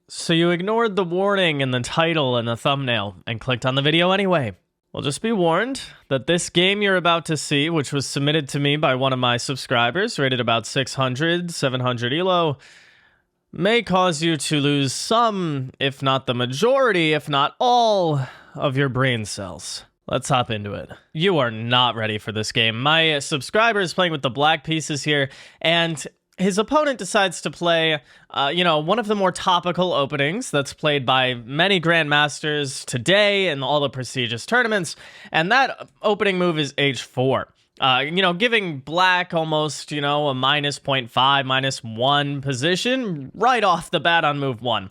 So you ignored the warning in the title and the thumbnail and clicked on the video anyway. Well, just be warned that this game you're about to see, which was submitted to me by one of my subscribers, rated about 600, 700 ELO, may cause you to lose some, if not the majority, if not all, of your brain cells. Let's hop into it. You are not ready for this game. My subscriber is playing with the black pieces here, and his opponent decides to play, one of the more topical openings that's played by many grandmasters today in all the prestigious tournaments, and that opening move is H4. Giving black almost, a minus 0.5, -1 position right off the bat on move 1.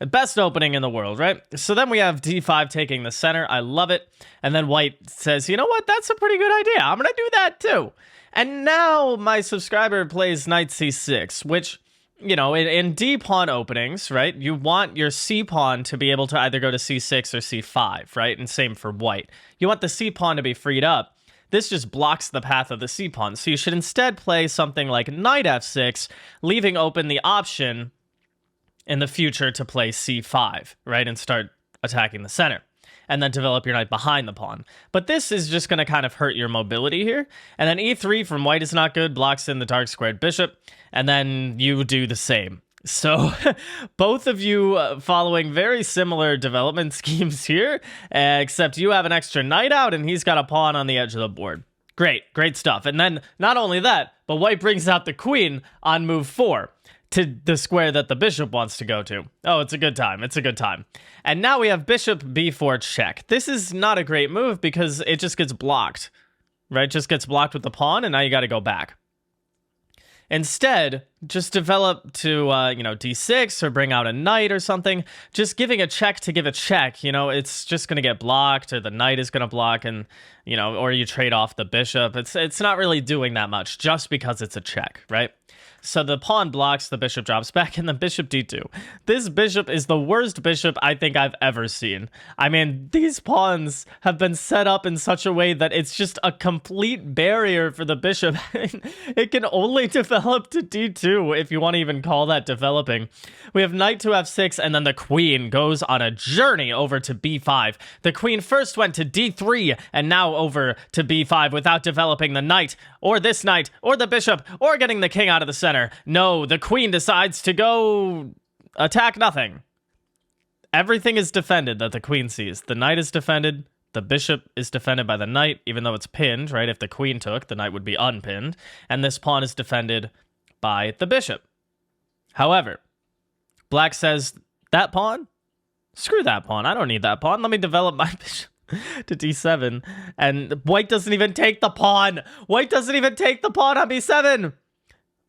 Best opening in the world, right? So then we have D5 taking the center. I love it. And then white says, you know what? That's a pretty good idea. I'm going to do that too. And now my subscriber plays knight c6, which, in D-pawn openings, right, you want your C-pawn to be able to either go to C6 or C5, right? And same for white. You want the C-pawn to be freed up. This just blocks the path of the C-pawn. So you should instead play something like knight f6, leaving open the option in the future to play c5, right, and start attacking the center, and then develop your knight behind the pawn. But this is just going to kind of hurt your mobility here. And then e3 from white is not good, blocks in the dark squared bishop, and then you do the same. So both of you following very similar development schemes here, except you have an extra knight out and he's got a pawn on the edge of the board. Great stuff. And then not only that, but white brings out the queen on move 4. To the square that the bishop wants to go to. Oh, it's a good time. It's a good time. And now we have bishop b4 check. This is not a great move because it just gets blocked, right? Just gets blocked with the pawn, and now you got to go back. Instead, just develop to, d6 or bring out a knight or something. Just giving a check to give a check, it's just going to get blocked, or the knight is going to block, and, or you trade off the bishop. It's not really doing that much just because it's a check, right? So the pawn blocks, the bishop drops back, and the bishop d2. This bishop is the worst bishop I think I've ever seen. I mean, these pawns have been set up in such a way that it's just a complete barrier for the bishop. It can only develop to d2, if you want to even call that developing. We have knight to f6, and then the queen goes on a journey over to b5. The queen first went to d3, and now over to b5 without developing the knight, or this knight, or the bishop, or getting the king out of the center. No, the queen decides to go attack nothing. Everything is defended that the queen sees. The knight is defended. The bishop is defended by the knight, even though it's pinned, right? If the queen took, the knight would be unpinned. And this pawn is defended by the bishop. However, black says, that pawn? Screw that pawn. I don't need that pawn. Let me develop my bishop to d7. And white doesn't even take the pawn. White doesn't even take the pawn on b7.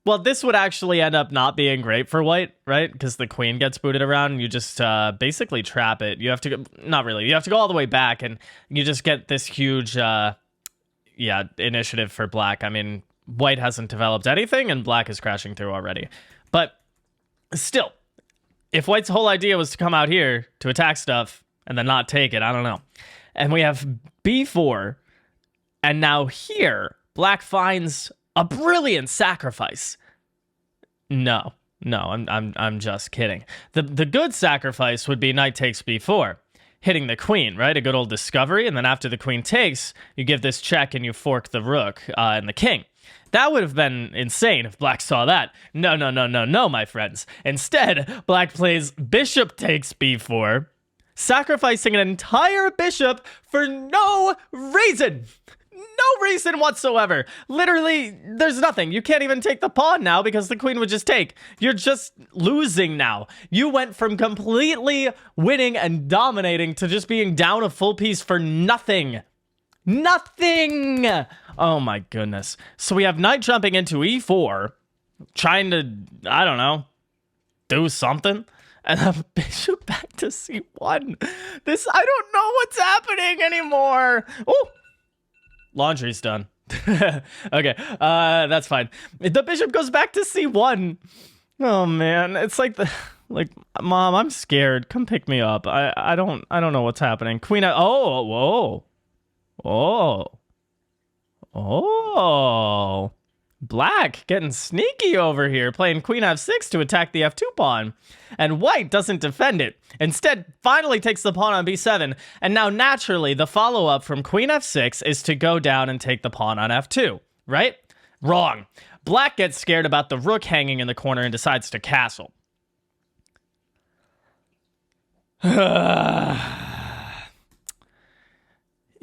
Well, this would actually end up not being great for white, right? Because the queen gets booted around and you just basically trap it. You have to go, not really, you have to go all the way back and you just get this huge, initiative for black. I mean, white hasn't developed anything and black is crashing through already. But still, if white's whole idea was to come out here to attack stuff and then not take it, I don't know. And we have b4, and now here, black finds a brilliant sacrifice. No, I'm just kidding. The good sacrifice would be knight takes b4, hitting the queen, right? A good old discovery, and then after the queen takes, you give this check and you fork the rook and the king. That would have been insane if black saw that. No, my friends. Instead, black plays bishop takes b4, sacrificing an entire bishop for no reason. No reason whatsoever. Literally, there's nothing. You can't even take the pawn now because the queen would just take. You're just losing now. You went from completely winning and dominating to just being down a full piece for nothing. Nothing! Oh my goodness. So we have knight jumping into e4, trying to, I don't know, do something. And then bishop back to c1. I don't know what's happening anymore. Oh! Laundry's done. Okay, that's fine. The bishop goes back to c1. Oh man, it's like Mom, I'm scared. Come pick me up. I don't know what's happening. Queen. Oh. Black getting sneaky over here, playing queen f6 to attack the f2 pawn. And white doesn't defend it. Instead, finally takes the pawn on b7. And now, naturally, the follow-up from queen f6 is to go down and take the pawn on f2, right? Wrong. Black gets scared about the rook hanging in the corner and decides to castle. You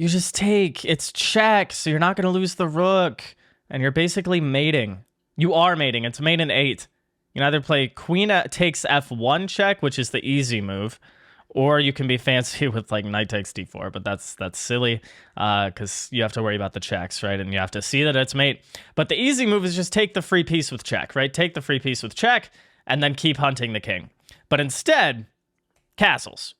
just take. It's check, so you're not going to lose the rook. And you're basically mating. You are mating. It's mate in 8. You can either play queen takes f1 check, which is the easy move, or you can be fancy with like knight takes d4, but that's silly because you have to worry about the checks, right? And you have to see that it's mate. But the easy move is just take the free piece with check, right? Take the free piece with check and then keep hunting the king. But instead, castles.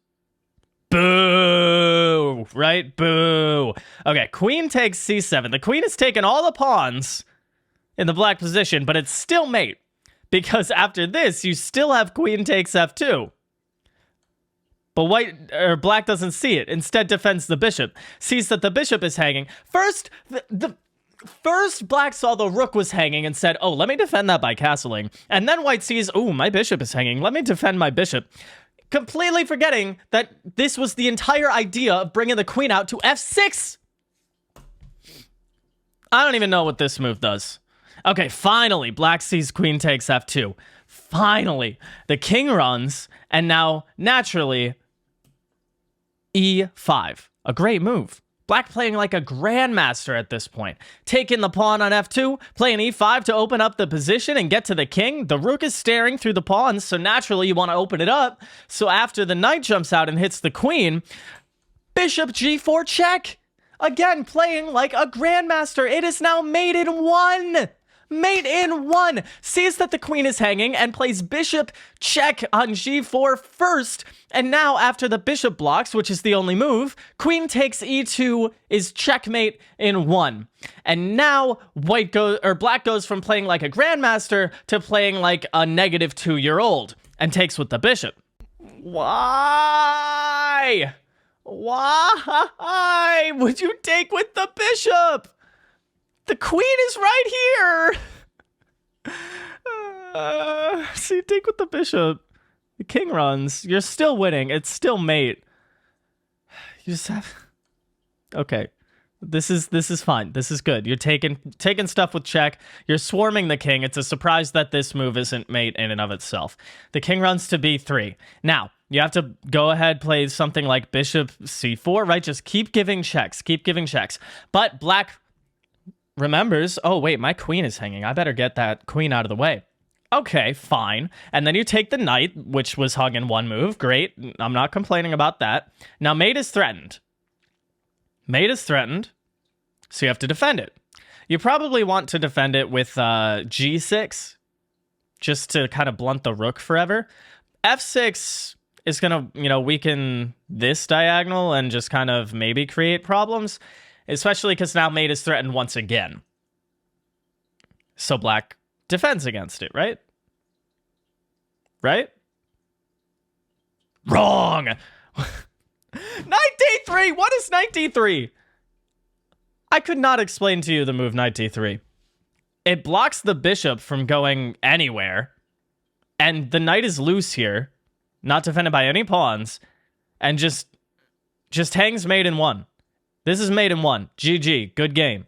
Boo, right? Boo. Okay, queen takes c7. The queen has taken all the pawns in the black position, but it's still mate. Because after this, you still have queen takes f2. But black doesn't see it. Instead defends the bishop. Sees that the bishop is hanging. First, First, black saw the rook was hanging and said, oh, let me defend that by castling. And then white sees, ooh, my bishop is hanging. Let me defend my bishop. Completely forgetting that this was the entire idea of bringing the queen out to f6. I don't even know what this move does. Okay, finally, black sees queen takes f2. Finally, the king runs, and now, naturally, e5. A great move. Black playing like a grandmaster at this point. Taking the pawn on f2, playing e5 to open up the position and get to the king. The rook is staring through the pawns, so naturally you want to open it up. So after the knight jumps out and hits the queen, bishop g4 check. Again, playing like a grandmaster. It is now mate in 1. Mate in 1. Sees that the queen is hanging and plays bishop check on g4 first. And now after the bishop blocks, which is the only move, queen takes e2 is checkmate in 1. And now black goes from playing like a grandmaster to playing like a negative 2-year-old and takes with the bishop. Why? Why would you take with the bishop? The queen is right here. See, take with the bishop. The king runs. You're still winning. It's still mate. You just have... Okay. This is fine. This is good. You're taking stuff with check. You're swarming the king. It's a surprise that this move isn't mate in and of itself. The king runs to b3. Now, you have to go ahead, play something like bishop c4, right? Just keep giving checks. Keep giving checks. But black remembers, oh, wait, my queen is hanging. I better get that queen out of the way. Okay, fine. And then you take the knight, which was hung in one move. Great. I'm not complaining about that. Now, mate is threatened. Mate is threatened, so you have to defend it. You probably want to defend it with g6, just to kind of blunt the rook forever. f6 is going to, weaken this diagonal and just kind of maybe create problems, especially because now mate is threatened once again. So black defends against it, right? Right? Wrong! Knight d3! What is knight d3? I could not explain to you the move knight d3. It blocks the bishop from going anywhere, and the knight is loose here, not defended by any pawns, and just hangs mate in 1. This is mate in 1. GG. Good game.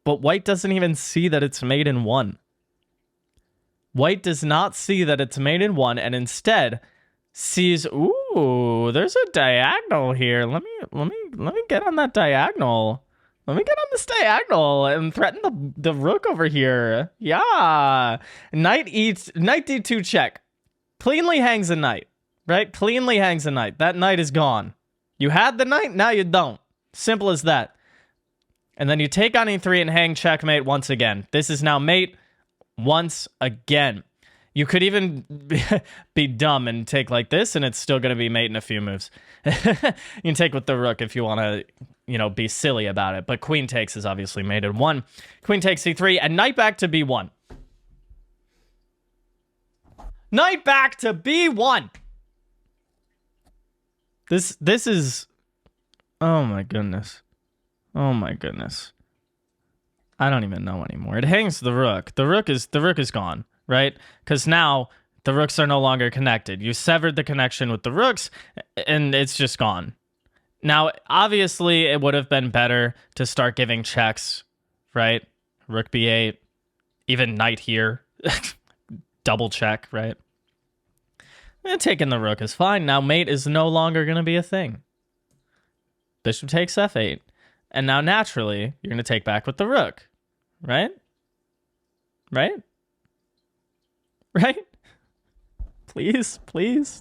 But white doesn't even see that it's mate in 1. White does not see that it's mate in 1, and instead sees, ooh, there's a diagonal here. Let me get on that diagonal. Let me get on this diagonal and threaten the rook over here. Yeah. Knight d2 check. Cleanly hangs a knight, right? Cleanly hangs a knight. That knight is gone. You had the knight, now you don't. Simple as that. And then you take on e3 and hang checkmate once again. This is now mate once again. You could even be dumb and take like this, and it's still going to be mate in a few moves. You can take with the rook if you want to, be silly about it. But queen takes is obviously mate in 1. Queen takes c3, and knight back to b1. Knight back to b1. This is... Oh my goodness. Oh my goodness. I don't even know anymore. It hangs the rook. The rook is gone, right? Because now the rooks are no longer connected. You severed the connection with the rooks, and it's just gone. Now, obviously, it would have been better to start giving checks, right? Rook b8, even knight here, double check, right? And taking the rook is fine. Now mate is no longer going to be a thing. Bishop takes f8. And now naturally, you're going to take back with the rook, right? Right? Right? Please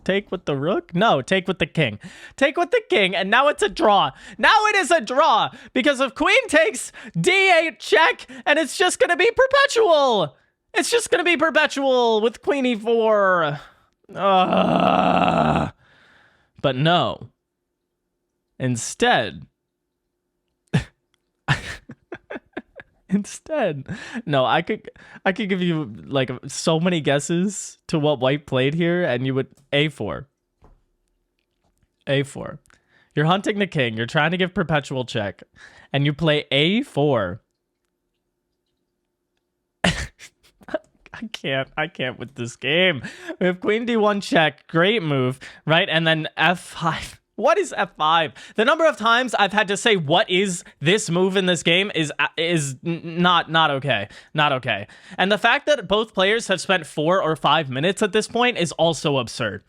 take with the rook. No, take with the king. Take with the king, and now it's a draw. Now it is a draw because if queen takes d8 check, and it's just going to be perpetual. It's just going to be perpetual with queen e4. But no. Instead, no, I could give you like so many guesses to what white played here, and you would a4. You're hunting the king. You're trying to give perpetual check, and you play a4. I can't with this game. We have queen d1 check, great move, right? And then f5. What is f5? The number of times I've had to say what is this move in this game is not okay. Not okay. And the fact that both players have spent 4 or 5 minutes at this point is also absurd.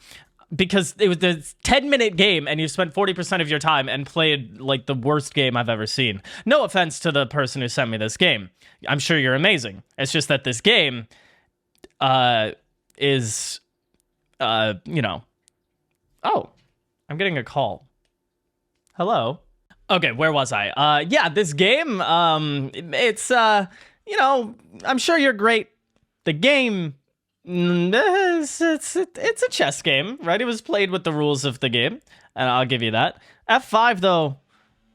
Because it was a 10-minute game and you spent 40% of your time and played like the worst game I've ever seen. No offense to the person who sent me this game. I'm sure you're amazing. It's just that this game is you know. Oh, I'm getting a call. Hello. Okay, where was I? Yeah, this game, it's, you know, I'm sure you're great. The game, it's a chess game, right? It was played with the rules of the game, and I'll give you that. F5, though,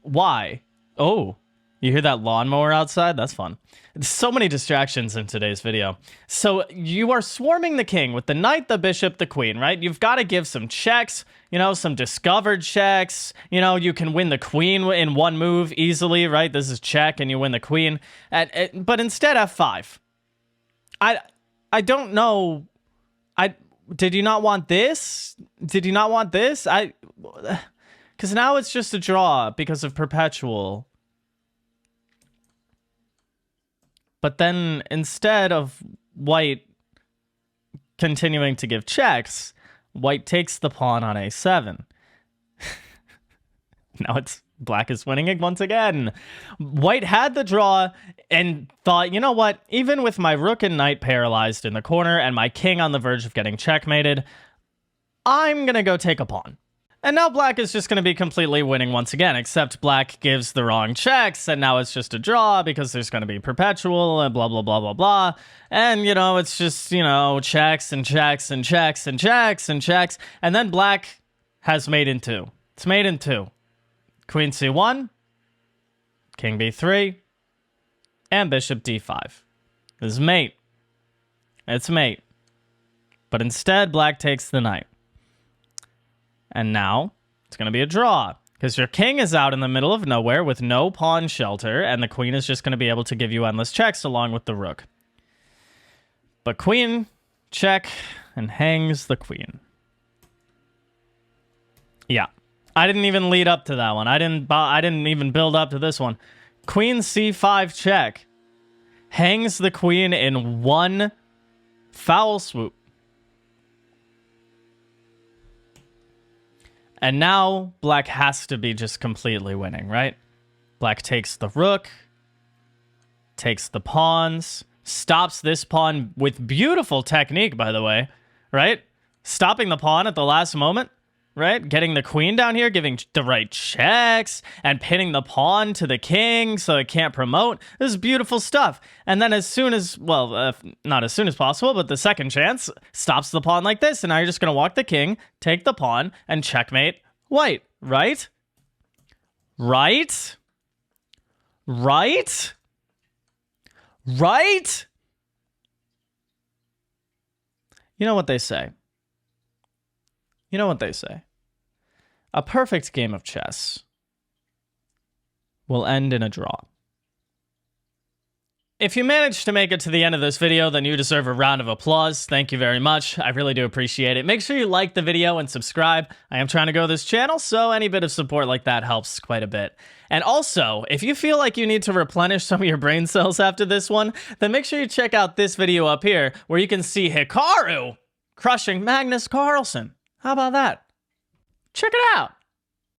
why? Oh, you hear that lawnmower outside? That's fun. So many distractions in today's video. So you are swarming the king with the knight, the bishop, the queen, right? You've got to give some checks, you know, some discovered checks. You know, you can win the queen in one move easily, right? This is check and you win the queen. But instead f5. I don't know. Did you not want this? Did you not want this? Because now it's just a draw because of perpetual. But then instead of white continuing to give checks, white takes the pawn on a7. Now it's black is winning once again. White had the draw and thought, you know what? Even with my rook and knight paralyzed in the corner and my king on the verge of getting checkmated, I'm going to go take a pawn. And now black is just going to be completely winning once again, except black gives the wrong checks, and now it's just a draw because there's going to be perpetual and blah, blah, blah, blah, blah. And, you know, it's just, you know, checks and checks and checks and checks and checks. And then black has mate in 2. It's mate in 2. Queen c1, king b3, and bishop d5. This is mate. It's mate. But instead, black takes the knight. And now, it's going to be a draw, because your king is out in the middle of nowhere with no pawn shelter, and the queen is just going to be able to give you endless checks along with the rook. But queen, check, and hangs the queen. Yeah, I didn't even lead up to that one. I didn't even build up to this one. Queen c5 check. Hangs the queen in one foul swoop. And now, black has to be just completely winning, right? Black takes the rook, takes the pawns, stops this pawn with beautiful technique, by the way, right? Stopping the pawn at the last moment, right? Getting the queen down here, giving the right checks, and pinning the pawn to the king so it can't promote. This is beautiful stuff. And then as soon as, well, not as soon as possible, but the second chance, stops the pawn like this, and now you're just going to walk the king, take the pawn, and checkmate white, right? Right? Right? Right? You know what they say. You know what they say. A perfect game of chess will end in a draw. If you managed to make it to the end of this video, then you deserve a round of applause. Thank you very much. I really do appreciate it. Make sure you like the video and subscribe. I am trying to grow this channel, so any bit of support like that helps quite a bit. And also, if you feel like you need to replenish some of your brain cells after this one, then make sure you check out this video up here where you can see Hikaru crushing Magnus Carlsen. How about that? Check it out.